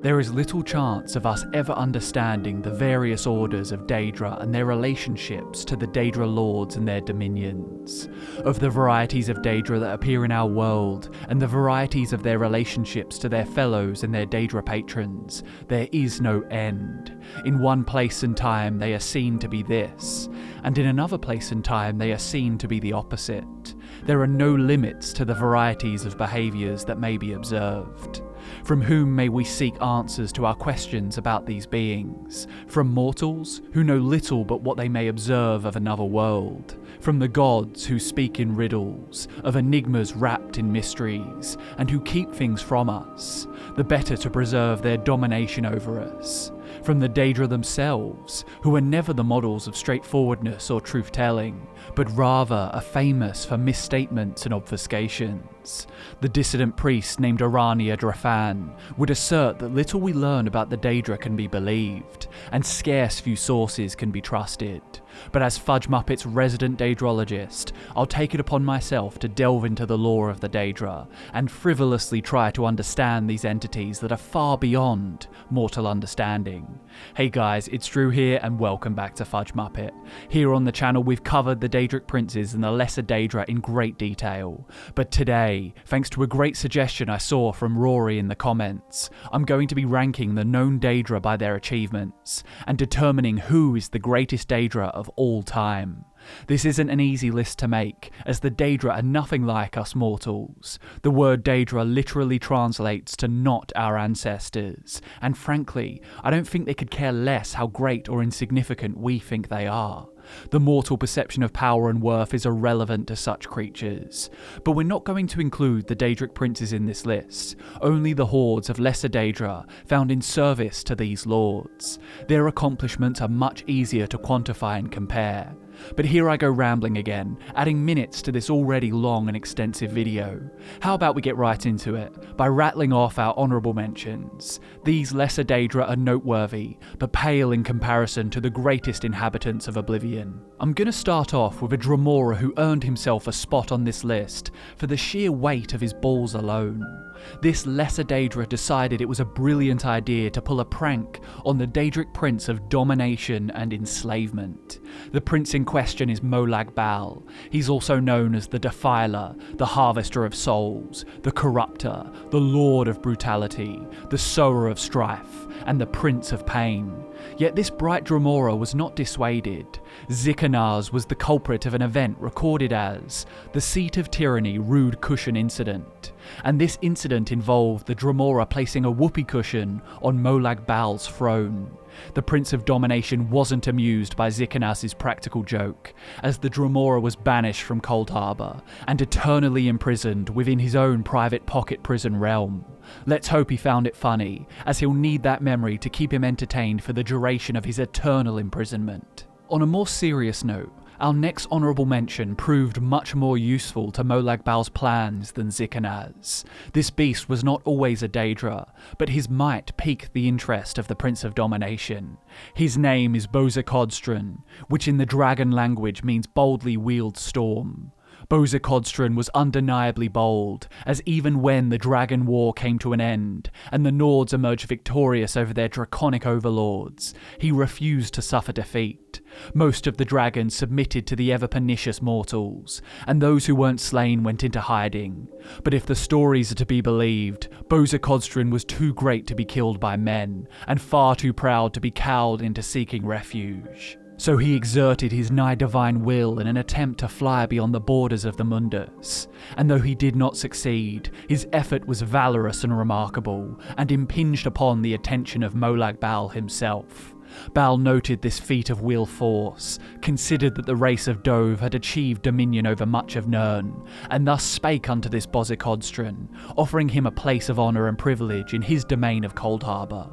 There is little chance of us ever understanding the various orders of Daedra and their relationships to the Daedra lords and their dominions, of the varieties of Daedra that appear in our world, and the varieties of their relationships to their fellows and their Daedra patrons. There is no end. In one place and time they are seen to be this, and in another place and time they are seen to be the opposite. There are no limits to the varieties of behaviours that may be observed. From whom may we seek answers to our questions about these beings? From mortals, who know little but what they may observe of another world? From the gods, who speak in riddles, of enigmas wrapped in mysteries, and who keep things from us, the better to preserve their domination over us? From the Daedra themselves, who are never the models of straightforwardness or truth-telling, but rather are famous for misstatements and obfuscations. The dissident priest named Arania Drafan would assert that little we learn about the Daedra can be believed, and scarce few sources can be trusted. But as FudgeMuppet's resident Daedrologist, I'll take it upon myself to delve into the lore of the Daedra, and frivolously try to understand these entities that are far beyond mortal understanding. Hey guys, it's Drew here and welcome back to FudgeMuppet. Here on the channel we've covered the Daedric princes and the lesser Daedra in great detail, but today, thanks to a great suggestion I saw from Rory in the comments, I'm going to be ranking the known Daedra by their achievements, and determining who is the greatest Daedra of all time. This isn't an easy list to make, as the Daedra are nothing like us mortals. The word Daedra literally translates to not our ancestors, and frankly, I don't think they could care less how great or insignificant we think they are. The mortal perception of power and worth is irrelevant to such creatures. But we're not going to include the Daedric princes in this list, only the hordes of lesser Daedra found in service to these lords. Their accomplishments are much easier to quantify and compare. But here I go rambling again, adding minutes to this already long and extensive video. How about we get right into it, by rattling off our honourable mentions. These lesser Daedra are noteworthy, but pale in comparison to the greatest inhabitants of Oblivion. I'm gonna start off with a Dremora who earned himself a spot on this list for the sheer weight of his balls alone. This lesser Daedra decided it was a brilliant idea to pull a prank on the Daedric prince of domination and enslavement. The prince in question is Molag Bal. He's also known as the Defiler, the Harvester of Souls, the Corrupter, the Lord of Brutality, the Sower of Strife, and the Prince of Pain. Yet this bright Dremora was not dissuaded. Zikanaz was the culprit of an event recorded as the Seat of Tyranny Rude Cushion Incident, and this incident involved the Dremora placing a whoopee cushion on Molag Bal's throne. The Prince of Domination wasn't amused by Zikanaz's practical joke, as the Dremora was banished from Cold Harbour and eternally imprisoned within his own private pocket prison realm. Let's hope he found it funny, as he'll need that memory to keep him entertained for the duration of his eternal imprisonment. On a more serious note, our next honourable mention proved much more useful to Molag Bal's plans than Zikanaz. This beast was not always a Daedra, but his might piqued the interest of the Prince of Domination. His name is Bozakodstran, which in the dragon language means boldly wheeled storm. Bozakodstran was undeniably bold, as even when the Dragon War came to an end, and the Nords emerged victorious over their draconic overlords, he refused to suffer defeat. Most of the dragons submitted to the ever-pernicious mortals, and those who weren't slain went into hiding. But if the stories are to be believed, Bozakodstran was too great to be killed by men, and far too proud to be cowed into seeking refuge. So he exerted his nigh-divine will in an attempt to fly beyond the borders of the Mundus, and though he did not succeed, his effort was valorous and remarkable, and impinged upon the attention of Molag Bal himself. Bal noted this feat of will force, considered that the race of Dove had achieved dominion over much of Nirn, and thus spake unto this Bozakodstran, offering him a place of honour and privilege in his domain of Cold Harbour.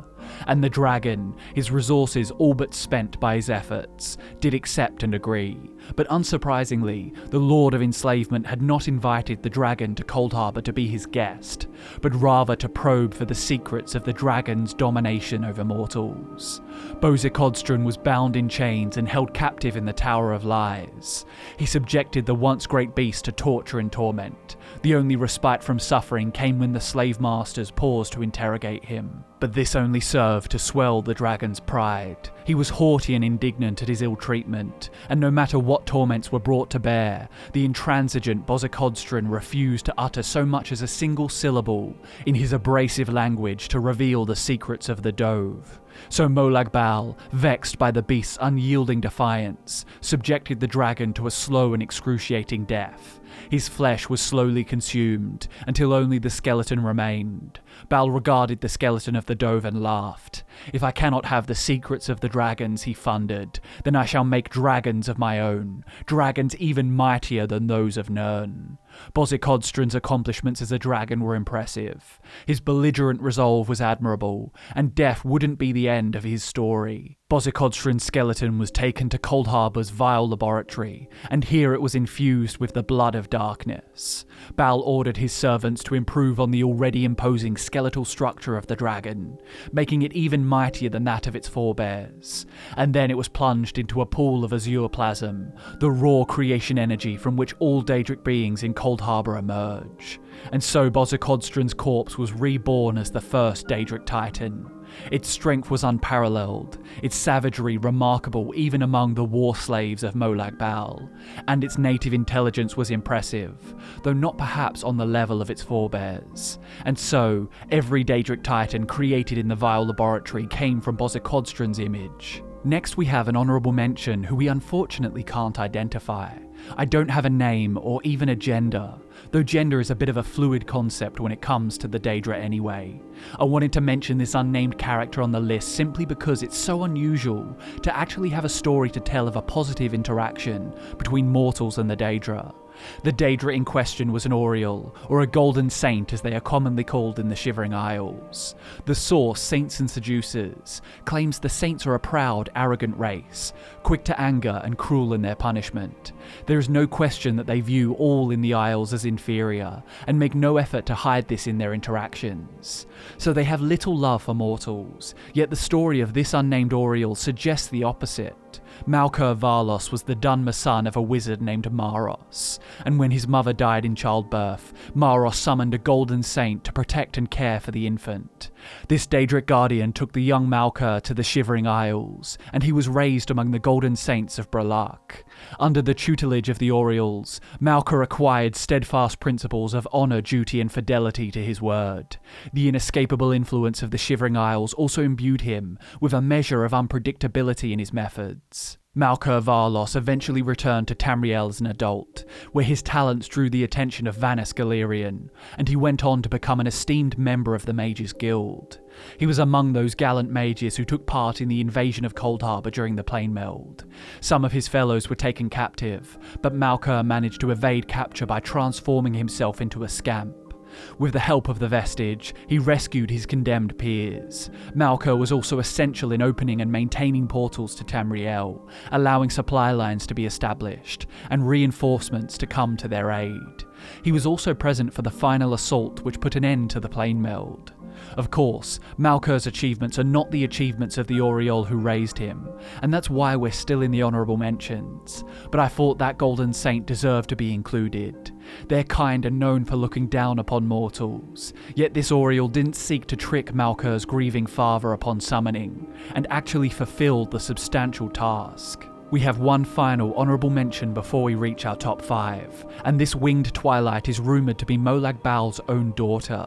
And the dragon, his resources all but spent by his efforts, did accept and agree. But unsurprisingly, the Lord of Enslavement had not invited the dragon to Cold Harbour to be his guest, but rather to probe for the secrets of the dragon's domination over mortals. Bozakodstran was bound in chains and held captive in the Tower of Lies. He subjected the once great beast to torture and torment. The only respite from suffering came when the slave masters paused to interrogate him. But this only served to swell the dragon's pride. He was haughty and indignant at his ill treatment, and no matter what torments were brought to bear, the intransigent Bozzakodstran refused to utter so much as a single syllable in his abrasive language to reveal the secrets of the Dove. So Molag Bal, vexed by the beast's unyielding defiance, subjected the dragon to a slow and excruciating death. His flesh was slowly consumed, until only the skeleton remained. Bal regarded the skeleton of the Dove and laughed. "If I cannot have the secrets of the dragons," he thundered, "then I shall make dragons of my own, dragons even mightier than those of Nirn." Bozzakodstran's accomplishments as a dragon were impressive. His belligerent resolve was admirable, and death wouldn't be the end of his story. Bozzakodstran's skeleton was taken to Coldharbour's vile laboratory, and here it was infused with the blood of darkness. Bal ordered his servants to improve on the already imposing skeletal structure of the dragon, making it even mightier than that of its forebears. And then it was plunged into a pool of azure plasm, the raw creation energy from which all Daedric beings in Coldharbour emerge. And so Bozzakodstran's corpse was reborn as the first Daedric Titan. Its strength was unparalleled, its savagery remarkable even among the war slaves of Molag Bal, and its native intelligence was impressive, though not perhaps on the level of its forebears. And so, every Daedric Titan created in the vile laboratory came from Bozzakodstran's image. Next we have an honourable mention who we unfortunately can't identify. I don't have a name or even a gender, though gender is a bit of a fluid concept when it comes to the Daedra anyway. I wanted to mention this unnamed character on the list simply because it's so unusual to actually have a story to tell of a positive interaction between mortals and the Daedra. The Daedra in question was an Oriole, or a Golden Saint as they are commonly called in the Shivering Isles. The source, Saints and Seducers, claims the Saints are a proud, arrogant race, quick to anger and cruel in their punishment. There is no question that they view all in the Isles as inferior, and make no effort to hide this in their interactions. So they have little love for mortals, yet the story of this unnamed Oriole suggests the opposite. Malkur Varlos was the Dunmer son of a wizard named Maros, and when his mother died in childbirth, Maros summoned a golden saint to protect and care for the infant. This Daedric guardian took the young Malkur to the Shivering Isles, and he was raised among the golden saints of Bralak. Under the tutelage of the Orioles, Malkur acquired steadfast principles of honour, duty and fidelity to his word. The inescapable influence of the Shivering Isles also imbued him with a measure of unpredictability in his methods. Malkur Varlos eventually returned to Tamriel as an adult, where his talents drew the attention of Vanus Galerion, and he went on to become an esteemed member of the Mages Guild. He was among those gallant mages who took part in the invasion of Coldharbour during the Plain Meld. Some of his fellows were taken captive, but Malkur managed to evade capture by transforming himself into a scamp. With the help of the Vestige, he rescued his condemned peers. Malkur was also essential in opening and maintaining portals to Tamriel, allowing supply lines to be established, and reinforcements to come to their aid. He was also present for the final assault which put an end to the Plain Meld. Of course, Malkur's achievements are not the achievements of the Oriole who raised him, and that's why we're still in the honourable mentions, but I thought that Golden Saint deserved to be included. Their kind are known for looking down upon mortals, yet this Oriole didn't seek to trick Malkur's grieving father upon summoning, and actually fulfilled the substantial task. We have one final honourable mention before we reach our top 5, and this winged Twilight is rumoured to be Molag Bal's own daughter.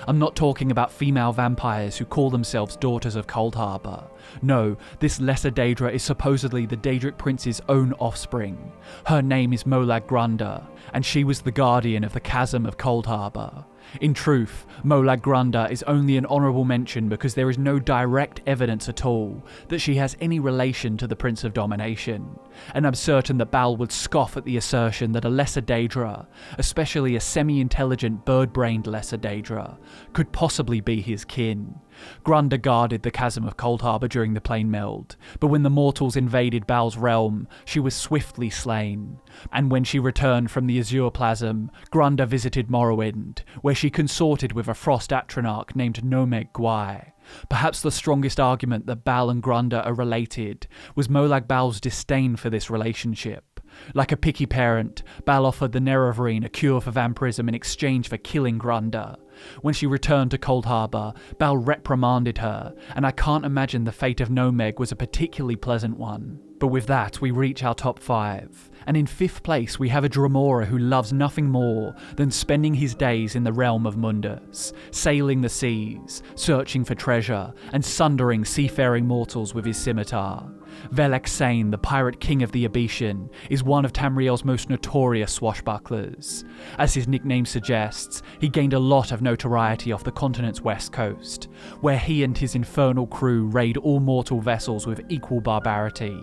I'm not talking about female vampires who call themselves daughters of Coldharbour. No, this lesser Daedra is supposedly the Daedric prince's own offspring. Her name is Molag Grunda, and she was the guardian of the chasm of Coldharbour. In truth, Molag Grunda is only an honourable mention because there is no direct evidence at all that she has any relation to the Prince of Domination, and I'm certain that Bal would scoff at the assertion that a lesser Daedra, especially a semi-intelligent bird-brained lesser Daedra, could possibly be his kin. Grunda guarded the chasm of Coldharbour during the Plain Meld, but when the mortals invaded Bal's realm, she was swiftly slain. And when she returned from the Azure Plasm, Grunda visited Morrowind, where she consorted with a Frost Atronach named Nomeg Gwai. Perhaps the strongest argument that Bal and Grunda are related was Molag Bal's disdain for this relationship. Like a picky parent, Bal offered the Nerevarine a cure for vampirism in exchange for killing Grunda. When she returned to Cold Harbour, Bal reprimanded her, and I can't imagine the fate of Nomeg was a particularly pleasant one. But with that, we reach our top 5. And in 5th place, we have a Dremora who loves nothing more than spending his days in the realm of Mundus, sailing the seas, searching for treasure, and sundering seafaring mortals with his scimitar. Velek Sane, the pirate king of the Abetian, is one of Tamriel's most notorious swashbucklers. As his nickname suggests, he gained a lot of notoriety off the continent's west coast, where he and his infernal crew raid all mortal vessels with equal barbarity.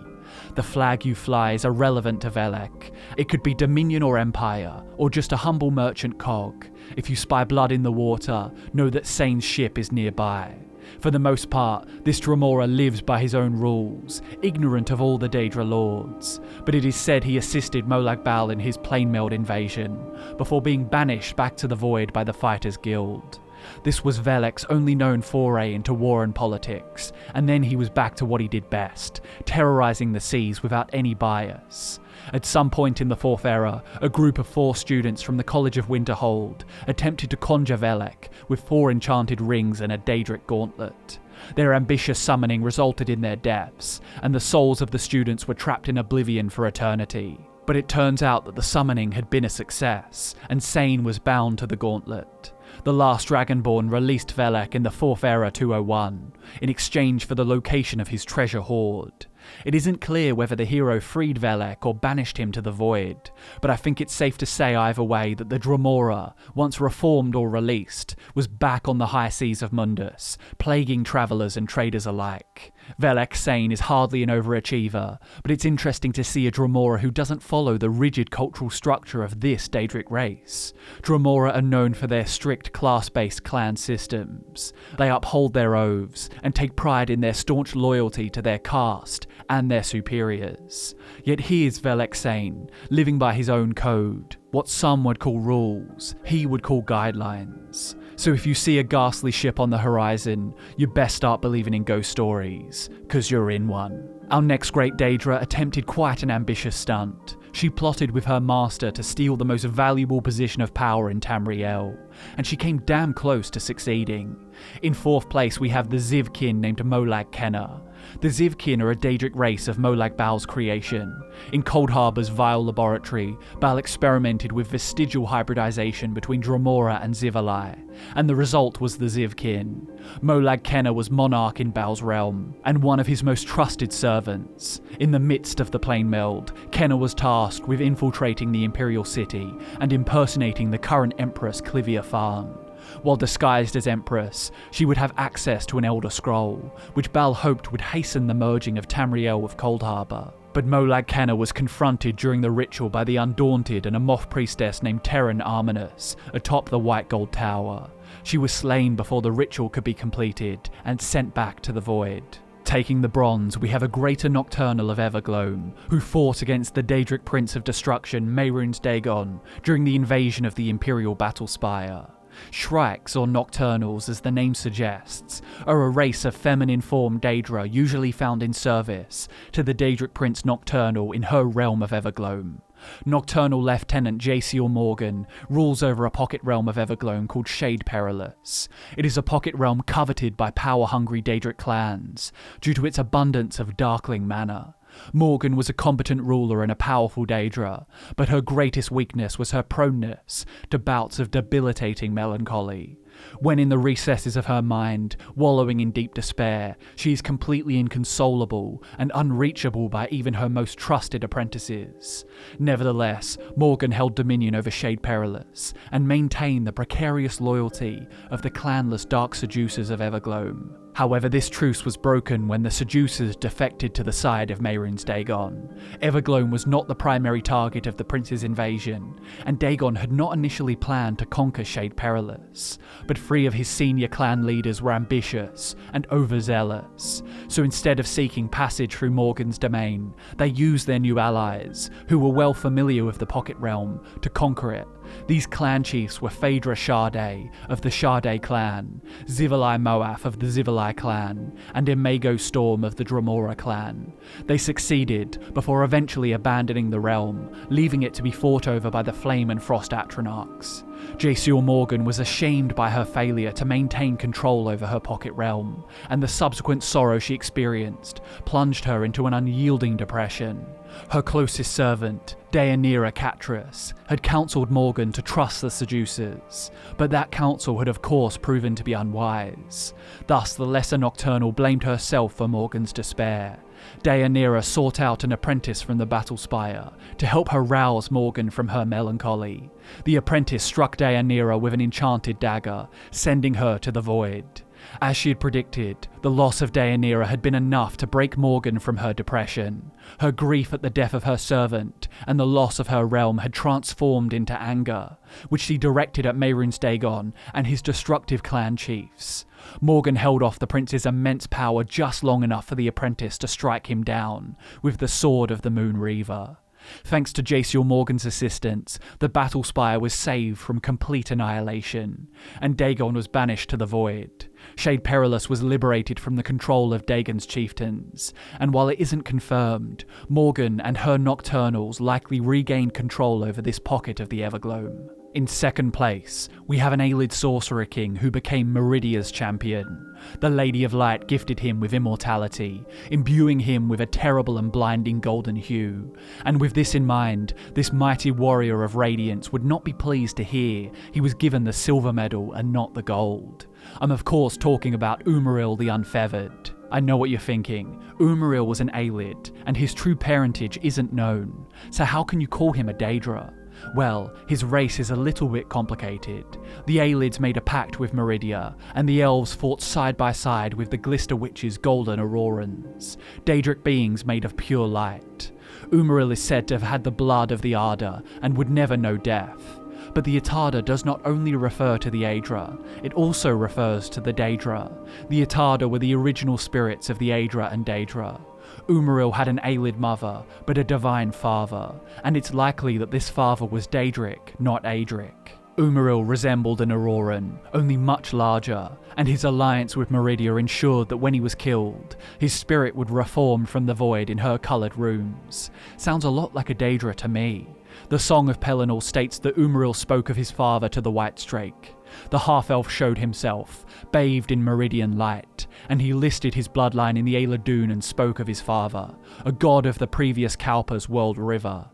The flag you fly is irrelevant to Velek. It could be Dominion or Empire, or just a humble merchant cog. If you spy blood in the water, know that Sane's ship is nearby. For the most part, this Dremora lives by his own rules, ignorant of all the Daedra lords, but it is said he assisted Molag Bal in his Plainmeld invasion, before being banished back to the Void by the Fighters Guild. This was Velek's only known foray into war and politics, and then he was back to what he did best, terrorizing the seas without any bias. At some point in the 4th era, a group of 4 students from the College of Winterhold attempted to conjure Velek with 4 enchanted rings and a Daedric gauntlet. Their ambitious summoning resulted in their deaths, and the souls of the students were trapped in Oblivion for eternity. But it turns out that the summoning had been a success, and Sane was bound to the gauntlet. The last Dragonborn released Velek in the 4th era 201, in exchange for the location of his treasure hoard. It isn't clear whether the hero freed Velek or banished him to the Void, but I think it's safe to say either way that the Dremora, once reformed or released, was back on the high seas of Mundus, plaguing travellers and traders alike. Velek Sane is hardly an overachiever, but it's interesting to see a Dremora who doesn't follow the rigid cultural structure of this Daedric race. Dremora are known for their strict class-based clan systems. They uphold their oaths and take pride in their staunch loyalty to their caste and their superiors. Yet here's Velek Sane, living by his own code. What some would call rules, he would call guidelines. So if you see a ghastly ship on the horizon, you best start believing in ghost stories, cause you're in one. Our next great Daedra attempted quite an ambitious stunt. She plotted with her master to steal the most valuable position of power in Tamriel, and she came damn close to succeeding. In 4th place we have the Zivkin named Molag Kenna. The Zivkin are a Daedric race of Molag Bal's creation. In Cold Harbour's vile laboratory, Bal experimented with vestigial hybridization between Dremora and Zivalai, and the result was the Zivkin. Molag Kenna was monarch in Bal's realm, and one of his most trusted servants. In the midst of the Plainmeld, Kenna was tasked with infiltrating the Imperial City and impersonating the current Empress Clivia Farn. While disguised as Empress, she would have access to an Elder Scroll, which Bal hoped would hasten the merging of Tamriel with Cold Harbour. But Molag Kenna was confronted during the ritual by the Undaunted and a moth priestess named Terran Arminus atop the White Gold Tower. She was slain before the ritual could be completed and sent back to the Void. Taking the bronze, we have a greater Nocturnal of Evergloam, who fought against the Daedric Prince of Destruction Mehrunes Dagon during the invasion of the Imperial Battlespire. Shrikes, or Nocturnals as the name suggests, are a race of feminine-formed Daedra usually found in service to the Daedric Prince Nocturnal in her realm of Evergloam. Nocturnal Lieutenant Jaciel Morgan rules over a pocket realm of Evergloam called Shade Perilous. It is a pocket realm coveted by power-hungry Daedric clans, due to its abundance of darkling mana. Morgan was a competent ruler and a powerful Daedra, but her greatest weakness was her proneness to bouts of debilitating melancholy. When in the recesses of her mind, wallowing in deep despair, she is completely inconsolable and unreachable by even her most trusted apprentices. Nevertheless, Morgan held dominion over Shade Perilous and maintained the precarious loyalty of the clanless Dark Seducers of Evergloam. However, this truce was broken when the Seducers defected to the side of Mehrunes Dagon. Evergloam was not the primary target of the prince's invasion, and Dagon had not initially planned to conquer Shade Perilous, but 3 of his senior clan leaders were ambitious and overzealous, so instead of seeking passage through Morgan's domain, they used their new allies, who were well familiar with the Pocket Realm, to conquer it These clan chiefs were Daedra Sade of the Sade clan, Zivalai Moath of the Zivalai clan, and Imago Storm of the Dremora clan. They succeeded before eventually abandoning the realm, leaving it to be fought over by the Flame and Frost Atronachs. Jaecial Morgan was ashamed by her failure to maintain control over her pocket realm, and the subsequent sorrow she experienced plunged her into an unyielding depression. Her closest servant, Daenira Catras, had counselled Morgan to trust the seducers, but that counsel had of course proven to be unwise. Thus the lesser Nocturnal blamed herself for Morgan's despair. Daenira sought out an apprentice from the Battle Spire to help her rouse Morgan from her melancholy. The apprentice struck Daenira with an enchanted dagger, sending her to the void. As she had predicted, the loss of Daenira had been enough to break Morgan from her depression. Her grief at the death of her servant and the loss of her realm had transformed into anger, which she directed at Mehrunes Dagon and his destructive clan chiefs. Morgan held off the prince's immense power just long enough for the apprentice to strike him down with the sword of the Moon Reaver. Thanks to Jaecial Morgan's assistance, the Battle Spire was saved from complete annihilation, and Dagon was banished to the void. Shade Perilous was liberated from the control of Dagon's chieftains, and while it isn't confirmed, Morgan and her Nocturnals likely regained control over this pocket of the Evergloam. In second place, we have an Aelid Sorcerer King who became Meridia's champion. The Lady of Light gifted him with immortality, imbuing him with a terrible and blinding golden hue. And with this in mind, this mighty warrior of radiance would not be pleased to hear he was given the silver medal and not the gold. I'm of course talking about Umaril the Unfeathered. I know what you're thinking. Umaril was an Aelid, and his true parentage isn't known, so how can you call him a Daedra? Well, his race is a little bit complicated. The Aelids made a pact with Meridia, and the elves fought side by side with the Glister Witch's golden Aurorans, Daedric beings made of pure light. Umaril is said to have had the blood of the Arda and would never know death. But the Atada does not only refer to the Aedra, it also refers to the Daedra. The Atada were the original spirits of the Aedra and Daedra. Umaril had an Aelid mother, but a divine father, and it's likely that this father was Daedric, not Aedric. Umaril resembled an Auroran, only much larger, and his alliance with Meridia ensured that when he was killed, his spirit would reform from the void in her coloured rooms. Sounds a lot like a Daedra to me. The Song of Pelennor states that Umaril spoke of his father to the White Strake. The half-elf showed himself, bathed in meridian light, and he listed his bloodline in the Aeladun and spoke of his father, a god of the previous Kalpa's World River.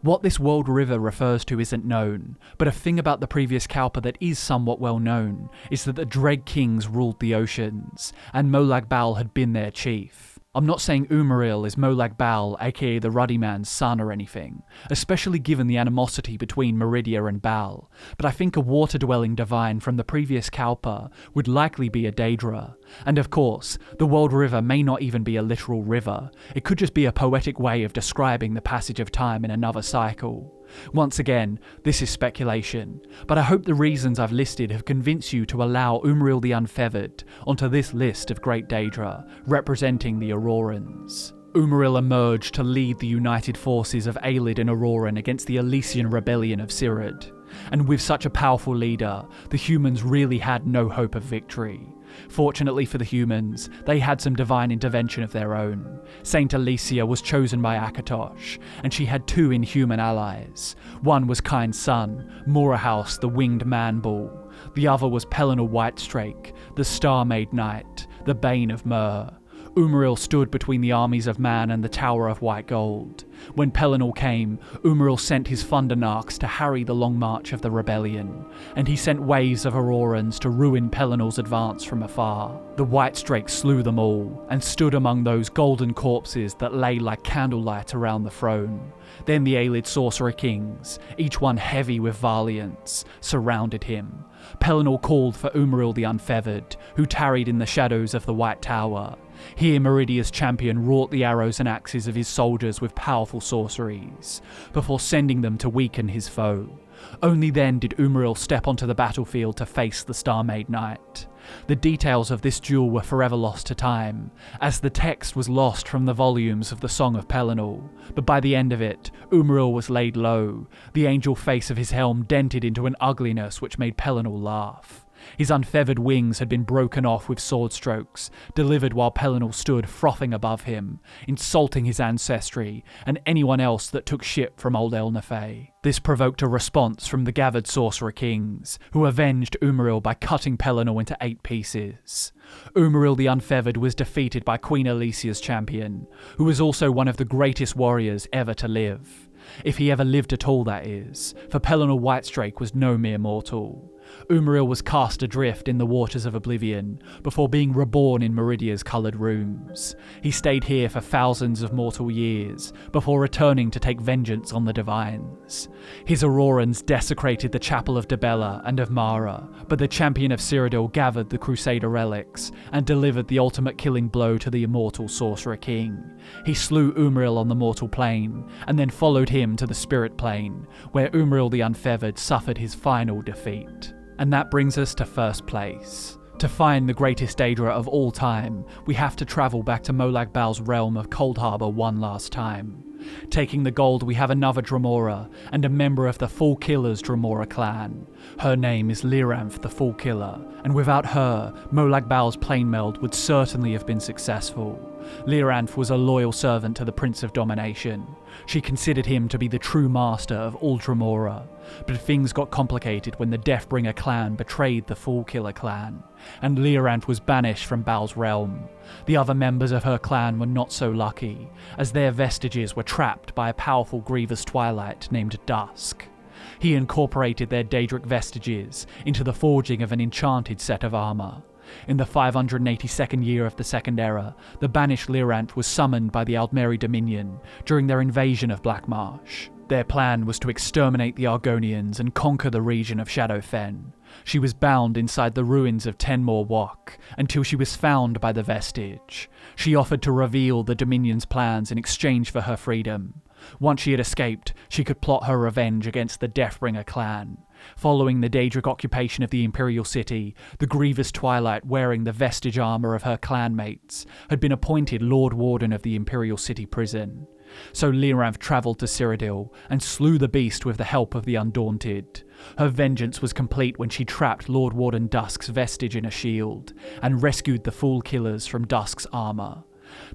What this World River refers to isn't known, but a thing about the previous Kalpa that is somewhat well known is that the Dread Kings ruled the oceans, and Molag Bal had been their chief. I'm not saying Umaril is Molag Bal, aka the Ruddy Man's son or anything, especially given the animosity between Meridia and Bal, but I think a water-dwelling divine from the previous Kalpa would likely be a Daedra. And of course, the World River may not even be a literal river, it could just be a poetic way of describing the passage of time in another cycle. Once again, this is speculation, but I hope the reasons I've listed have convinced you to allow Umaril the Unfeathered onto this list of Great Daedra, representing the Aurorans. Umaril emerged to lead the united forces of Aelid and Auroran against the Elysian rebellion of Cyrod, and with such a powerful leader, the humans really had no hope of victory. Fortunately for the humans, they had some divine intervention of their own. Saint Alesia was chosen by Akatosh, and she had two inhuman allies. One was Kind's son, Morahouse the Winged Man-Bull. The other was Pelennor Whitestrake, the Star-Made Knight, the Bane of Myr. Umaril stood between the armies of man and the Tower of White Gold. When Pelennor came, Umaril sent his Thundernarks to harry the long march of the rebellion, and he sent waves of Aurorans to ruin Pellennor's advance from afar. The Whitestrake slew them all, and stood among those golden corpses that lay like candlelight around the throne. Then the Aelid Sorcerer Kings, each one heavy with valiance, surrounded him. Pelennor called for Umaril the Unfeathered, who tarried in the shadows of the White Tower. Here Meridia's champion wrought the arrows and axes of his soldiers with powerful sorceries, before sending them to weaken his foe. Only then did Umriel step onto the battlefield to face the Star-Made Knight. The details of this duel were forever lost to time, as the text was lost from the volumes of the Song of Pelennor, but by the end of it, Umriel was laid low, the angel face of his helm dented into an ugliness which made Pelennor laugh. His unfeathered wings had been broken off with sword strokes, delivered while Pelennor stood frothing above him, insulting his ancestry and anyone else that took ship from old Elnefey. This provoked a response from the gathered Sorcerer Kings, who avenged Umriel by cutting Pelennor into 8 pieces. Umriel the Unfeathered was defeated by Queen Alicia's champion, who was also one of the greatest warriors ever to live. If he ever lived at all, that is, for Pelennor Whitestrake was no mere mortal. Umriel was cast adrift in the waters of Oblivion, before being reborn in Meridia's coloured rooms. He stayed here for thousands of mortal years, before returning to take vengeance on the Divines. His Aurorans desecrated the chapel of Dibella and of Mara, but the champion of Cyrodiil gathered the Crusader relics, and delivered the ultimate killing blow to the immortal Sorcerer King. He slew Umriel on the mortal plane, and then followed him to the spirit plane, where Umriel the Unfeathered suffered his final defeat. And that brings us to first place. To find the greatest Daedra of all time, we have to travel back to Molag Bal's realm of Coldharbour one last time. Taking the gold, we have another Dremora, and a member of the Full Killer's Dremora clan. Her name is Lyranth the Full Killer, and without her, Molag Bal's plane meld would certainly have been successful. Lyranth was a loyal servant to the Prince of Domination. She considered him to be the true master of all Dremora, but things got complicated when the Deathbringer clan betrayed the Full Killer clan, and Lyranth was banished from Bal's realm. The other members of her clan were not so lucky, as their vestiges were trapped by a powerful Grievous Twilight named Dusk. He incorporated their Daedric vestiges into the forging of an enchanted set of armour. In the 582nd year of the Second Era, the banished Lyranth was summoned by the Aldmeri Dominion during their invasion of Blackmarsh. Their plan was to exterminate the Argonians and conquer the region of Shadowfen. She was bound inside the ruins of Tenmore Wok until she was found by the vestige. She offered to reveal the Dominion's plans in exchange for her freedom. Once she had escaped, she could plot her revenge against the Deathbringer clan. Following the Daedric occupation of the Imperial City, the Grievous Twilight, wearing the vestige armour of her clanmates, had been appointed Lord Warden of the Imperial City prison. So Lyranth travelled to Cyrodiil and slew the beast with the help of the Undaunted. Her vengeance was complete when she trapped Lord Warden Dusk's vestige in a shield, and rescued the Fool Killers from Dusk's armour.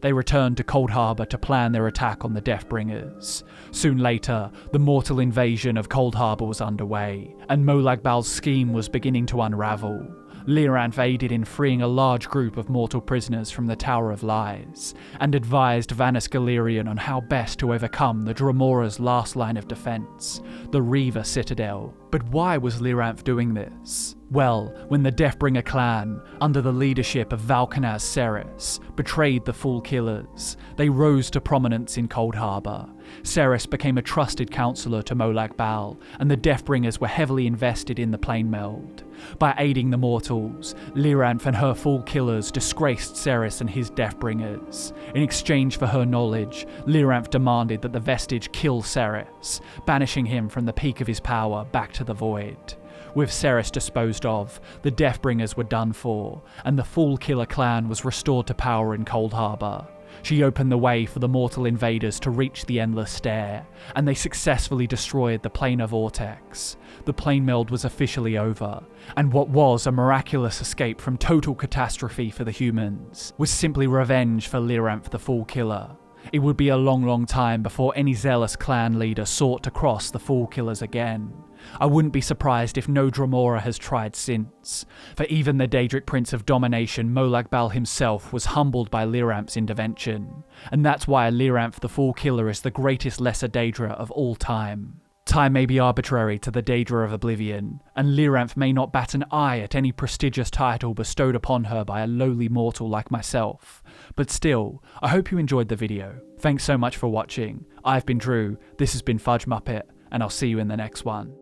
They returned to Coldharbour to plan their attack on the Deathbringers. Soon later, the mortal invasion of Coldharbour was underway, and Molag Bal's scheme was beginning to unravel. Lyranth aided in freeing a large group of mortal prisoners from the Tower of Lies, and advised Vanus Galerion on how best to overcome the Dremora's last line of defence, the Reaver Citadel. But why was Lyranth doing this? Well, when the Deathbringer clan, under the leadership of Valkanaz Ceres, betrayed the Full Killers, they rose to prominence in Coldharbour. Ceres became a trusted counsellor to Molag Bal, and the Deathbringers were heavily invested in the plane meld. By aiding the mortals, Lyranth and her Full Killers disgraced Ceres and his Deathbringers. In exchange for her knowledge, Lyranth demanded that the vestige kill Ceres, banishing him from the peak of his power back to the Void. With Ceres disposed of, the Deathbringers were done for, and the Full Killer clan was restored to power in Coldharbour. She opened the way for the mortal invaders to reach the Endless Stair, and they successfully destroyed the Planar Vortex. The plane meld was officially over, and what was a miraculous escape from total catastrophe for the humans was simply revenge for Lyranth the Full Killer. It would be a long time before any zealous clan leader sought to cross the Full Killers again. I wouldn't be surprised if no Dremora has tried since, for even the Daedric Prince of Domination Molag Bal himself was humbled by Lyranth's intervention, and that's why Lyranth the Full Killer is the greatest Lesser Daedra of all time. Time may be arbitrary to the Daedra of Oblivion, and Lyranth may not bat an eye at any prestigious title bestowed upon her by a lowly mortal like myself, but still, I hope you enjoyed the video. Thanks so much for watching. I've been Drew, this has been FudgeMuppet, and I'll see you in the next one.